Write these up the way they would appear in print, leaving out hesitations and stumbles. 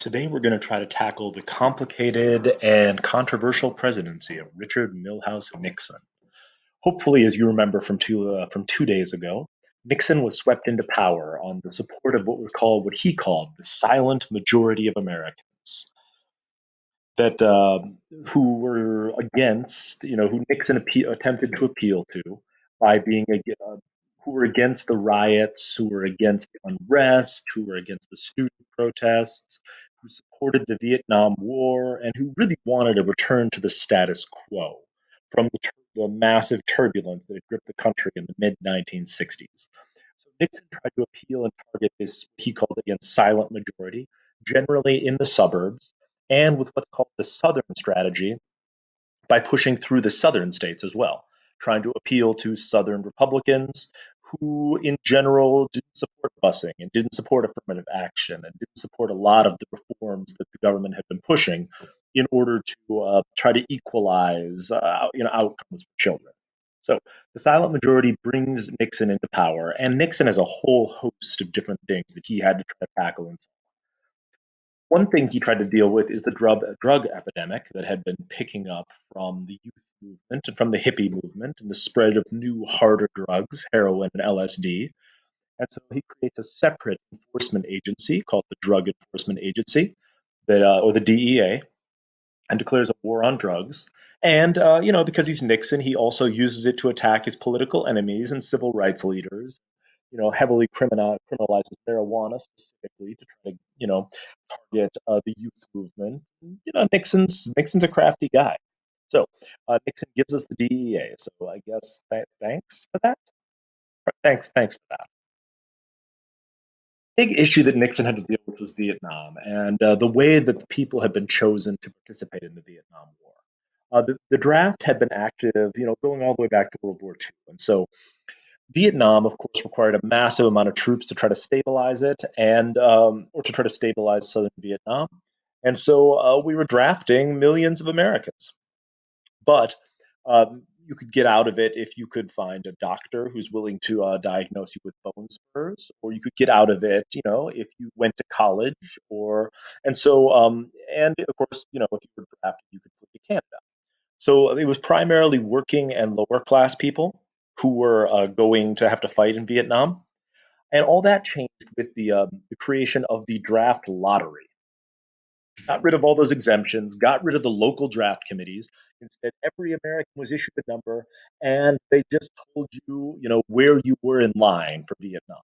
Today, we're going to try to tackle the complicated and controversial presidency of Richard Milhous Nixon. Hopefully, as you remember from 2 days ago, Nixon was swept into power on the support of what he called the silent majority of Americans that who were against, who Nixon attempted to appeal to by who were against the riots, who were against the unrest, who were against the student protests, who supported the Vietnam War, and who really wanted a return to the status quo from the massive turbulence that had gripped the country in the mid 1960s. So Nixon tried to appeal and target this, he called against silent majority, generally in the suburbs, and with what's called the Southern strategy by pushing through the Southern states as well, trying to appeal to Southern Republicans who, in general, didn't support busing and didn't support affirmative action and didn't support a lot of the reforms that the government had been pushing in order to try to equalize outcomes for children. So the silent majority brings Nixon into power, and Nixon has a whole host of different things that he had to try to tackle. And one thing he tried to deal with is the drug epidemic that had been picking up from the youth movement and from the hippie movement and the spread of new, harder drugs, heroin and LSD. And so he creates a separate enforcement agency called the Drug Enforcement Agency, or the DEA, and declares a war on drugs. And because he's Nixon, he also uses it to attack his political enemies and civil rights leaders. Heavily criminalizes marijuana specifically to try to target the youth movement. Nixon's a crafty guy. So Nixon gives us the DEA. So I guess thanks for that. Thanks for that. Big issue that Nixon had to deal with was Vietnam and the way that the people had been chosen to participate in the Vietnam War. The draft had been active, going all the way back to World War II. And so Vietnam, of course, required a massive amount of troops to try to stabilize it and or to try to stabilize southern Vietnam. And so we were drafting millions of Americans. But you could get out of it if you could find a doctor who's willing to diagnose you with bone spurs, or you could get out of it, if you went to college, or and of course, if you were drafted, you could flee to Canada. So it was primarily working and lower class people who were going to have to fight in Vietnam, and all that changed with the creation of the draft lottery. Got rid of all those exemptions, got rid of the local draft committees. Instead, every American was issued a number, and they just told you, where you were in line for Vietnam,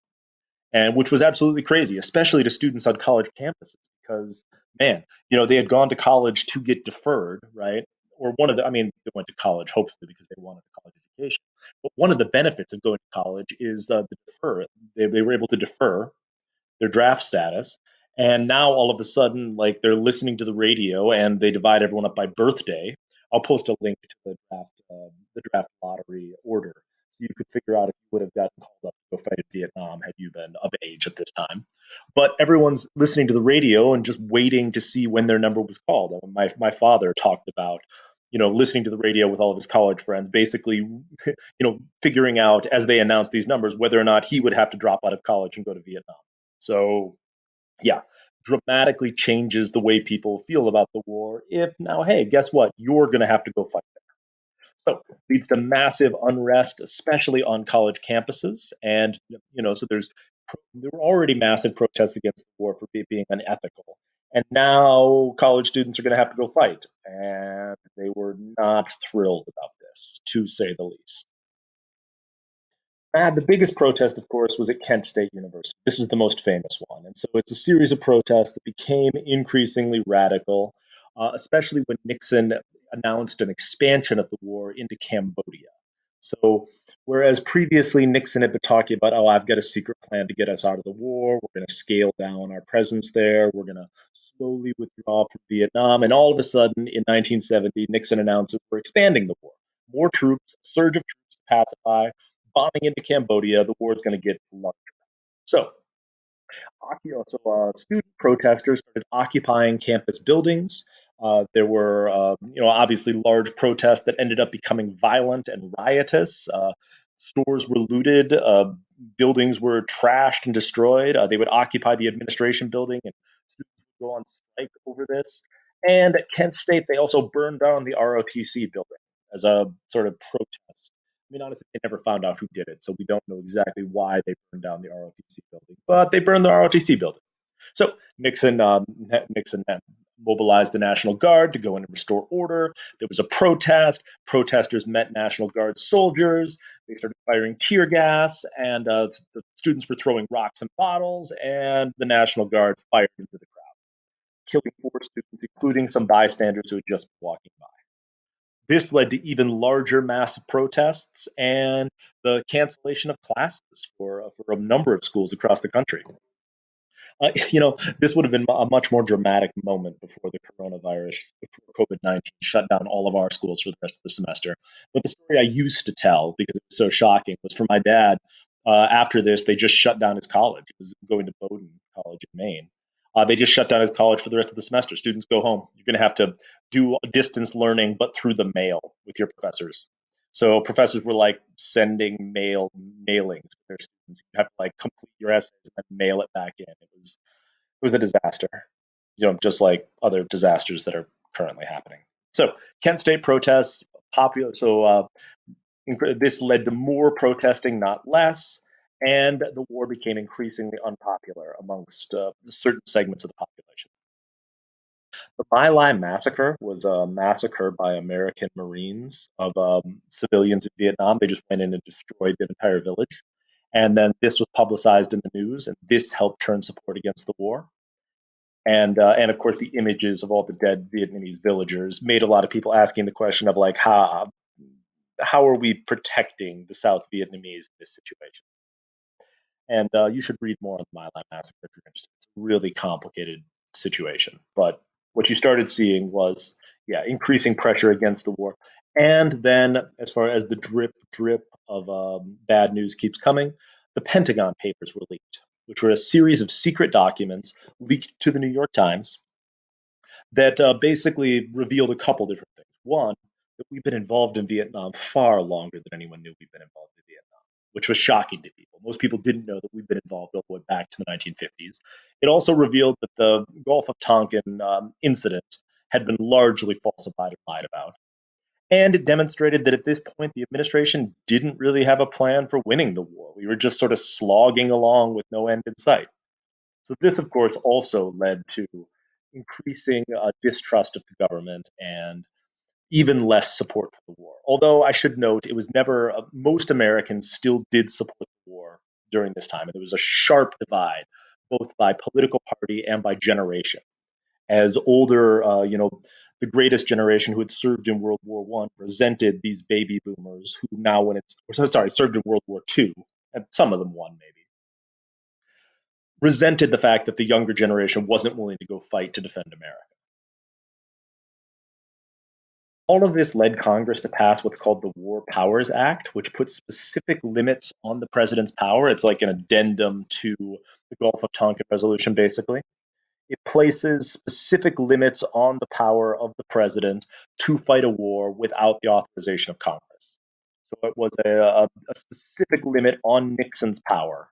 and which was absolutely crazy, especially to students on college campuses, because man, they had gone to college to get deferred, right? Or I mean, they went to college hopefully because they wanted a college education. But one of the benefits of going to college is the defer. They were able to defer their draft status. And now all of a sudden, like they're listening to the radio and they divide everyone up by birthday. I'll post a link to the draft lottery order, so you could figure out if you would have gotten called up to go fight in Vietnam had you been of age at this time. But everyone's listening to the radio and just waiting to see when their number was called. I mean, my father talked about listening to the radio with all of his college friends, basically, figuring out as they announced these numbers whether or not he would have to drop out of college and go to Vietnam. So, yeah, dramatically changes the way people feel about the war. If now, hey, guess what? You're going to have to go fight there. So, leads to massive unrest, especially on college campuses. And, so there were already massive protests against the war for being unethical. And now college students are going to have to go fight. And they were not thrilled about this, to say the least. The biggest protest, of course, was at Kent State University. This is the most famous one. And so it's a series of protests that became increasingly radical, especially when Nixon announced an expansion of the war into Cambodia. So, whereas previously Nixon had been talking about, oh, I've got a secret plan to get us out of the war, we're going to scale down our presence there, we're going to slowly withdraw from Vietnam. And all of a sudden, in 1970, Nixon announces we're expanding the war. More troops, a surge of troops to pacify, bombing into Cambodia, the war is going to get larger. So, student protesters started occupying campus buildings. There were, obviously large protests that ended up becoming violent and riotous. Stores were looted, buildings were trashed and destroyed. They would occupy the administration building, and students go on strike over this. And at Kent State, they also burned down the ROTC building as a sort of protest. I mean, honestly, they never found out who did it, so we don't know exactly why they burned down the ROTC building, but they burned the ROTC building. So Nixon mobilized the National Guard to go in and restore order. There was a protest. Protesters met National Guard soldiers. They started firing tear gas, and the students were throwing rocks and bottles. And the National Guard fired into the crowd, killing four students, including some bystanders who had just been walking by. This led to even larger massive protests and the cancellation of classes for a number of schools across the country. This would have been a much more dramatic moment before the coronavirus, before COVID-19 shut down all of our schools for the rest of the semester. But the story I used to tell, because it was so shocking, was for my dad. After this, they just shut down his college. He was going to Bowdoin College in Maine. They just shut down his college for the rest of the semester. Students go home. You're going to have to do distance learning, but through the mail with your professors. So professors were like sending mailings to their students. You have to like complete your essays and then mail it back in. It was a disaster, just like other disasters that are currently happening. So Kent State protests popular. So this led to more protesting, not less, and the war became increasingly unpopular amongst certain segments of the population. The My Lai massacre was a massacre by American Marines of civilians in Vietnam. They just went in and destroyed the entire village. And then this was publicized in the news, and this helped turn support against the war. And of course, the images of all the dead Vietnamese villagers made a lot of people asking the question of like, how are we protecting the South Vietnamese in this situation? And you should read more on the My Lai massacre if you're interested. It's a really complicated situation, but what you started seeing was, yeah, increasing pressure against the war. And then, as far as the drip of bad news keeps coming, the Pentagon Papers were leaked, which were a series of secret documents leaked to the New York Times that basically revealed a couple different things. One, that we've been involved in Vietnam far longer than anyone knew we've been involved in Vietnam, which was shocking to people. Most people didn't know that we've been involved all the way back to the 1950s. It also revealed that the Gulf of Tonkin incident had been largely falsified and lied about. And it demonstrated that at this point, the administration didn't really have a plan for winning the war. We were just sort of slogging along with no end in sight. So this, of course, also led to increasing distrust of the government and even less support for the war. Although I should note, it was never, most Americans still did support the war during this time. And there was a sharp divide, both by political party and by generation. As older, the greatest generation who had served in World War One resented these baby boomers who now, when it's, sorry, served in World War Two, and some of them won maybe, resented the fact that the younger generation wasn't willing to go fight to defend America. All of this led Congress to pass what's called the War Powers Act, which puts specific limits on the president's power. It's like an addendum to the Gulf of Tonkin resolution, basically. It places specific limits on the power of the president to fight a war without the authorization of Congress. So it was a specific limit on Nixon's power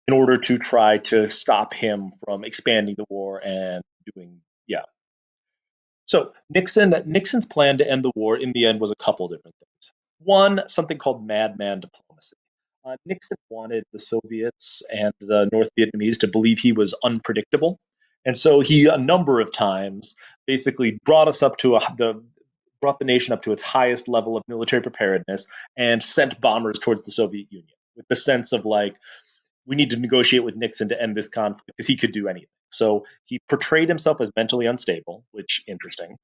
in order to try to stop him from expanding the war and doing, yeah. So Nixon's plan to end the war in the end was a couple different things. One, something called madman diplomacy. Nixon wanted the Soviets and the North Vietnamese to believe he was unpredictable, and so he a number of times basically brought the nation up to its highest level of military preparedness and sent bombers towards the Soviet Union with the sense of like, we need to negotiate with Nixon to end this conflict because he could do anything. So he portrayed himself as mentally unstable, which interesting,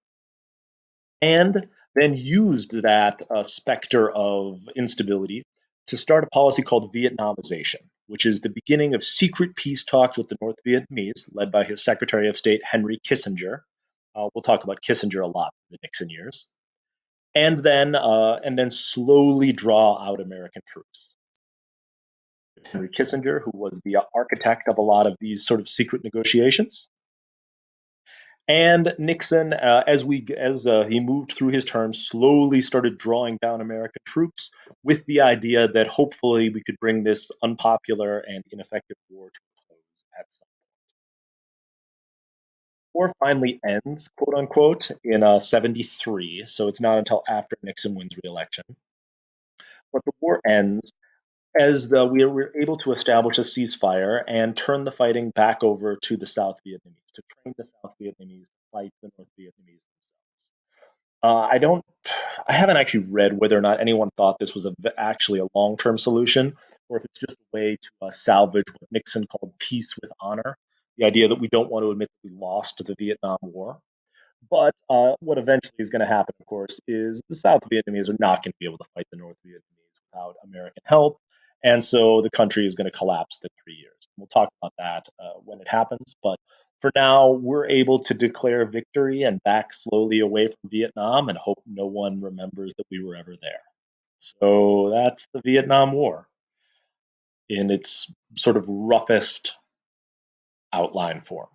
and then used that specter of instability to start a policy called Vietnamization, which is the beginning of secret peace talks with the North Vietnamese, led by his Secretary of State Henry Kissinger. We'll talk about Kissinger a lot in the Nixon years, and then slowly draw out American troops. Henry Kissinger, who was the architect of a lot of these sort of secret negotiations. And Nixon, as he moved through his term, slowly started drawing down American troops with the idea that hopefully we could bring this unpopular and ineffective war to a close at some war finally ends, quote unquote, in 73. So it's not until after Nixon wins re-election. But the war ends as we were able to establish a ceasefire and turn the fighting back over to the South Vietnamese, to train the South Vietnamese to fight the North Vietnamese. I don't, I haven't actually read whether or not anyone thought this was actually a long-term solution, or if it's just a way to salvage what Nixon called peace with honor, the idea that we don't want to admit that we lost the Vietnam War. But what eventually is going to happen, of course, is the South Vietnamese are not going to be able to fight the North Vietnamese without American help. And so the country is going to collapse in 3 years. We'll talk about that when it happens. But for now, we're able to declare victory and back slowly away from Vietnam and hope no one remembers that we were ever there. So that's the Vietnam War in its sort of roughest outline form.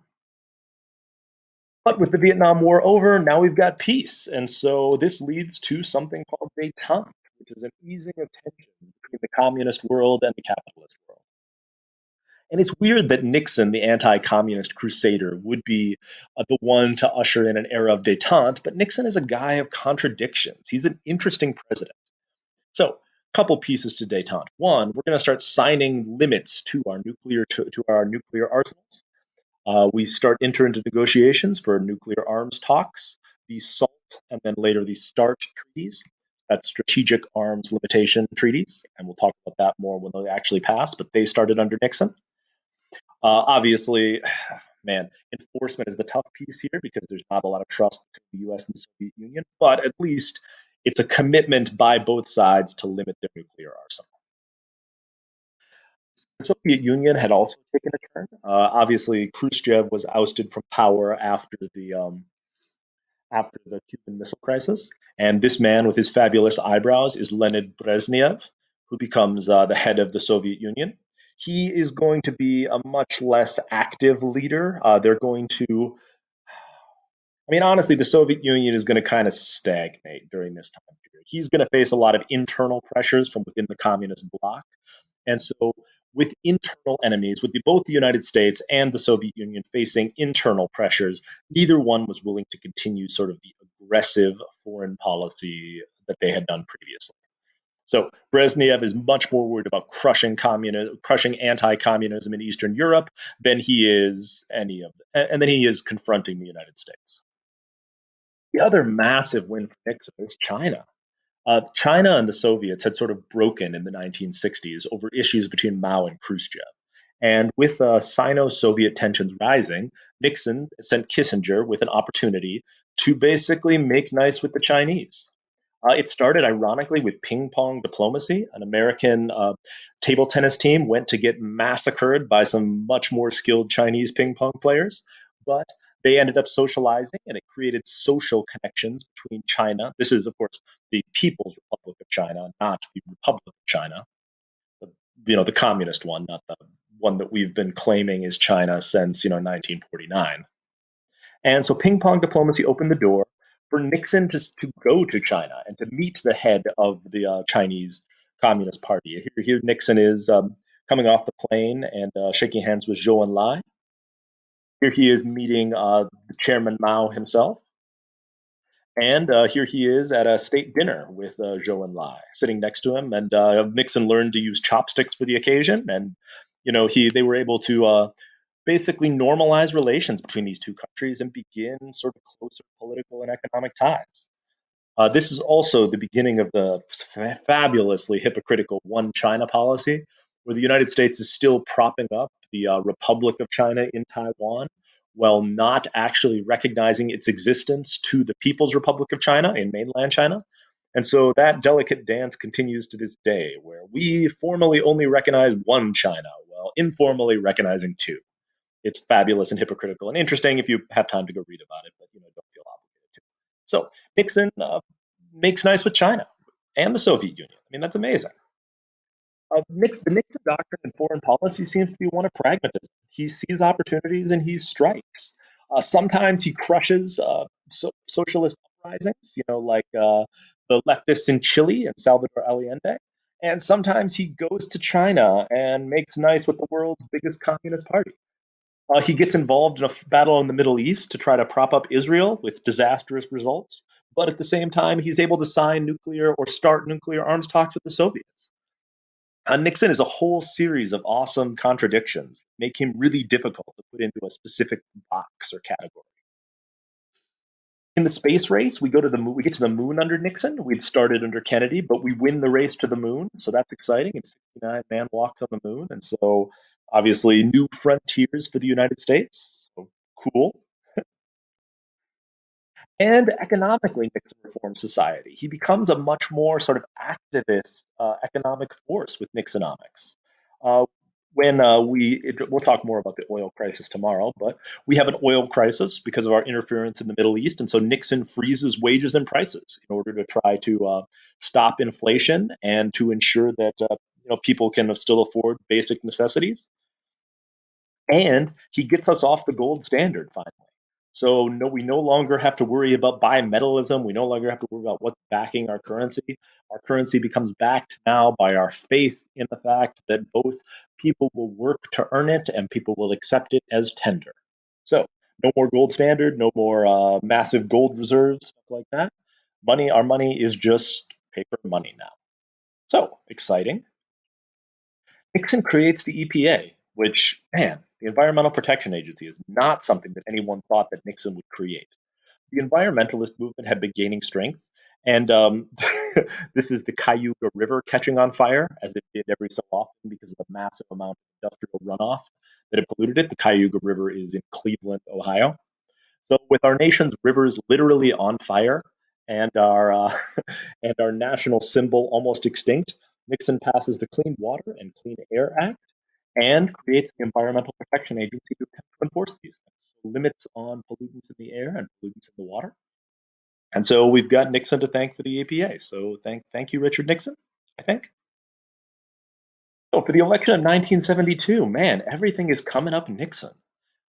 But with the Vietnam War over, now we've got peace. And so this leads to something called detente, which is an easing of tensions between the communist world and the capitalist world. And it's weird that Nixon, the anti communist crusader, would be the one to usher in an era of detente, but Nixon is a guy of contradictions. He's an interesting president. So, a couple pieces to detente. One, we're going to start signing limits to our nuclear arsenals. We start enter into negotiations for nuclear arms talks, the SALT, and then later the START treaties. That's strategic arms limitation treaties, and we'll talk about that more when they actually pass. But they started under Nixon. Obviously, man, enforcement is the tough piece here because there's not a lot of trust between the U.S. and the Soviet Union. But at least it's a commitment by both sides to limit their nuclear arsenal. The Soviet Union had also taken a turn. Obviously, Khrushchev was ousted from power after the Cuban Missile Crisis, and this man with his fabulous eyebrows is Leonid Brezhnev, who becomes the head of the Soviet Union. He is going to be a much less active leader. They're going to, I mean, honestly, the Soviet Union is going to kind of stagnate during this time period. He's going to face a lot of internal pressures from within the communist bloc. And so, with internal enemies, with both the United States and the Soviet Union facing internal pressures, neither one was willing to continue sort of the aggressive foreign policy that they had done previously. So Brezhnev is much more worried about crushing anti-communism in Eastern Europe than he is and then he is confronting the United States. The other massive win for Nixon is China. China and the Soviets had sort of broken in the 1960s over issues between Mao and Khrushchev. And with Sino Soviet tensions rising, Nixon sent Kissinger with an opportunity to basically make nice with the Chinese. It started, ironically, with ping pong diplomacy. An American table tennis team went to get massacred by some much more skilled Chinese ping pong players, but they ended up socializing and it created social connections between China. This is, of course, the People's Republic of China, not the Republic of China, the, the communist one, not the one that we've been claiming is China since 1949. And so ping pong diplomacy opened the door for Nixon to go to China and to meet the head of the Chinese Communist Party. Here Nixon is coming off the plane and shaking hands with Zhou Enlai. Here he is meeting Chairman Mao himself. And here he is at a state dinner with Zhou Enlai, sitting next to him. And Nixon learned to use chopsticks for the occasion. And, they were able to basically normalize relations between these two countries and begin sort of closer political and economic ties. This is also the beginning of the fabulously hypocritical one China policy, where the United States is still propping up the Republic of China in Taiwan while not actually recognizing its existence to the People's Republic of China in mainland China. And so that delicate dance continues to this day, where we formally only recognize one China, while informally recognizing two. It's fabulous and hypocritical and interesting if you have time to go read about it, but don't feel obligated to. So Nixon makes nice with China and the Soviet Union. I mean, that's amazing. The Nixon doctrine in foreign policy seems to be one of pragmatism. He sees opportunities and he strikes. Sometimes he crushes socialist uprisings, like the leftists in Chile and Salvador Allende. And sometimes he goes to China and makes nice with the world's biggest communist party. He gets involved in a battle in the Middle East to try to prop up Israel with disastrous results. But at the same time, he's able to sign nuclear or start nuclear arms talks with the Soviets. Nixon is a whole series of awesome contradictions that make him really difficult to put into a specific box or category. In the space race, we get to the moon under Nixon. We'd started under Kennedy, but we win the race to the moon, so that's exciting. And 69 man walks on the moon, and so obviously new frontiers for the United States. So cool. And economically, Nixon reforms society. He becomes a much more sort of activist economic force with Nixonomics. Uh, we'll talk more about the oil crisis tomorrow, but we have an oil crisis because of our interference in the Middle East, and so Nixon freezes wages and prices in order to try to stop inflation and to ensure that people can still afford basic necessities. And he gets us off the gold standard finally. So no, we no longer have to worry about bimetallism. We no longer have to worry about what's backing our currency. Our currency becomes backed now by our faith in the fact that both people will work to earn it and people will accept it as tender. So no more gold standard, no more massive gold reserves, stuff like that. Our money is just paper money now. So exciting. Nixon creates the EPA, which, man, the Environmental Protection Agency is not something that anyone thought that Nixon would create. The environmentalist movement had been gaining strength, and this is the Cayuga River catching on fire, as it did every so often because of the massive amount of industrial runoff that had polluted it. The Cayuga River is in Cleveland, Ohio. So, with our nation's rivers literally on fire and our and our national symbol almost extinct, Nixon passes the Clean Water and Clean Air Act and creates the Environmental Protection Agency to enforce these things. So limits on pollutants in the air and pollutants in the water. And so we've got Nixon to thank for the EPA. So thank you, Richard Nixon, I think. So for the election of 1972, man, everything is coming up Nixon.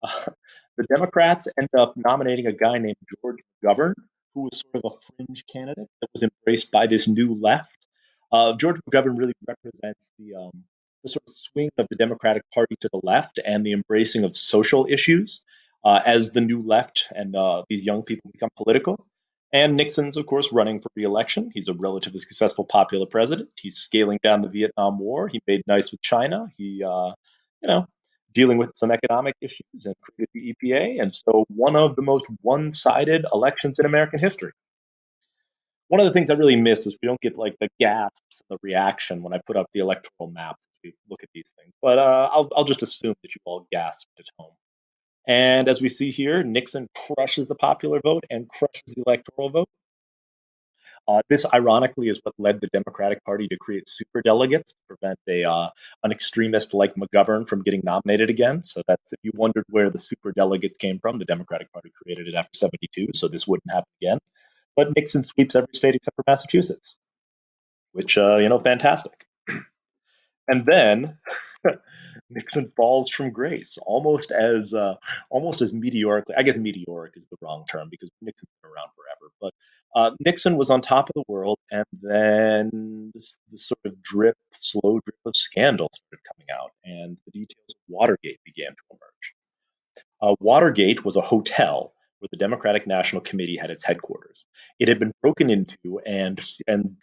Uh, the Democrats end up nominating a guy named George McGovern, who was sort of a fringe candidate that was embraced by this new left. George McGovern really represents the sort of swing of the Democratic Party to the left and the embracing of social issues as the new left and these young people become political. And Nixon's, of course, running for re-election. He's a relatively successful, popular president. He's scaling down the Vietnam War. He made nice with China. You know, dealing with some economic issues and created the EPA. And so, one of the most one-sided elections in American history. One of the things I really miss is we don't get like the gasps, the reaction when I put up the electoral maps. We look at these things, but I'll just assume that you all gasped at home. And as we see here, Nixon crushes the popular vote and crushes the electoral vote. This, ironically, is what led the Democratic Party to create superdelegates to prevent an extremist like McGovern from getting nominated again. So that's if you wondered where the superdelegates came from, the Democratic Party created it after '72, so this wouldn't happen again. But Nixon sweeps every state except for Massachusetts, which fantastic. And then Nixon falls from grace, almost as meteorically. I guess meteoric is the wrong term because Nixon's been around forever. But Nixon was on top of the world, and then this sort of slow drip of scandal started coming out, and the details of Watergate began to emerge. Watergate was a hotel where the Democratic National Committee had its headquarters. It had been broken into, and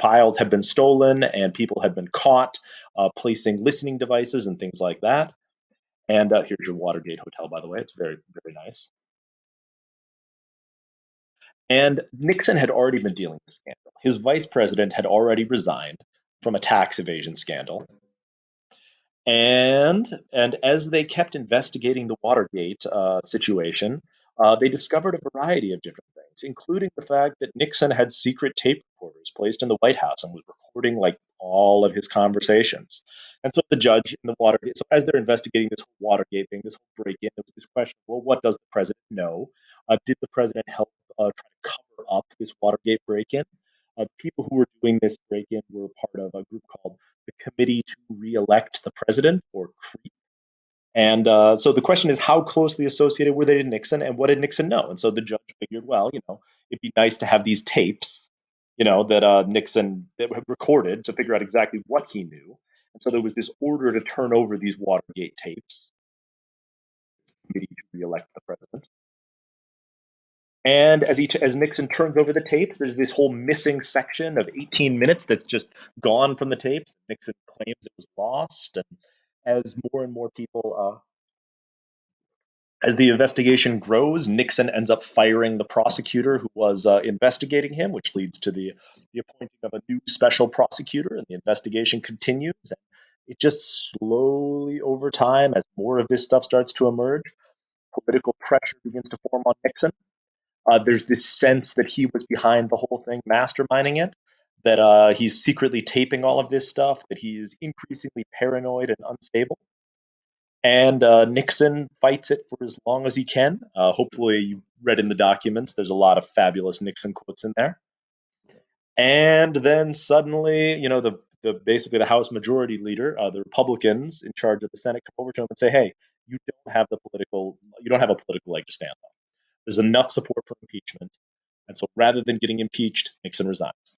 files had been stolen, and people had been caught placing listening devices and things like that. And here's your Watergate hotel, by the way. It's very, very nice. And Nixon had already been dealing with scandal. His vice president had already resigned from a tax evasion scandal. And as they kept investigating the Watergate situation, they discovered a variety of different things, including the fact that Nixon had secret tape recorders placed in the White House and was recording like all of his conversations. And so the judge in the Watergate, so as they're investigating this whole Watergate thing, this whole break-in, there was this question: well, what does the president know? Did the president help try to cover up this Watergate break-in? People who were doing this break-in were part of a group called the Committee to Re-elect the President, or CREEP. And so the question is, how closely associated were they to Nixon, and what did Nixon know? And so the judge figured, well, it'd be nice to have these tapes, that Nixon that had recorded to figure out exactly what he knew. And so there was this order to turn over these Watergate tapes. committee to re-elect the president. And as Nixon turns over the tapes, there's this whole missing section of 18 minutes that's just gone from the tapes. Nixon claims it was lost, and as more and more people, as the investigation grows, Nixon ends up firing the prosecutor who was investigating him, which leads to the appointing of a new special prosecutor, and the investigation continues. And it just slowly, over time, as more of this stuff starts to emerge, political pressure begins to form on Nixon. There's this sense that he was behind the whole thing, masterminding it, that he's secretly taping all of this stuff, that he is increasingly paranoid and unstable. And Nixon fights it for as long as he can. Hopefully, you read in the documents. There's a lot of fabulous Nixon quotes in there. And then suddenly, the basically the House Majority Leader, the Republicans in charge of the Senate, come over to him and say, "Hey, you don't have a political leg to stand on. There's enough support for impeachment." And so, rather than getting impeached, Nixon resigns.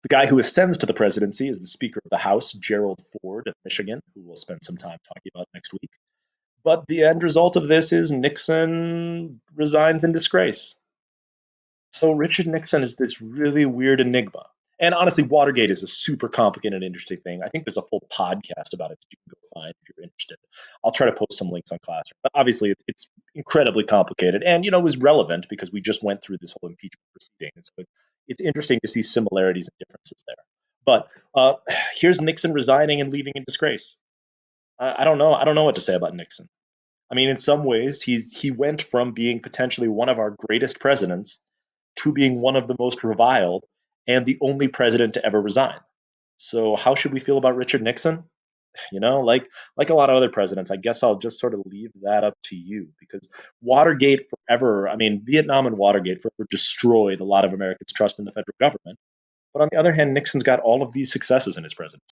The guy who ascends to the presidency is the Speaker of the House, Gerald Ford of Michigan, who we'll spend some time talking about next week. But the end result of this is Nixon resigns in disgrace. So Richard Nixon is this really weird enigma. And honestly, Watergate is a super complicated and interesting thing. I think there's a full podcast about it that you can go find if you're interested. I'll try to post some links on Classroom. But obviously, it's incredibly complicated, and it was relevant because we just went through this whole impeachment proceeding. And so it's interesting to see similarities and differences there. But here's Nixon resigning and leaving in disgrace. I don't know. I don't know what to say about Nixon. I mean, in some ways, he went from being potentially one of our greatest presidents to being one of the most reviled and the only president to ever resign. So, how should we feel about Richard Nixon? Like a lot of other presidents, I guess I'll just sort of leave that up to you because Watergate forever. I mean, Vietnam and Watergate forever destroyed a lot of Americans' trust in the federal government. But on the other hand, Nixon's got all of these successes in his presidency.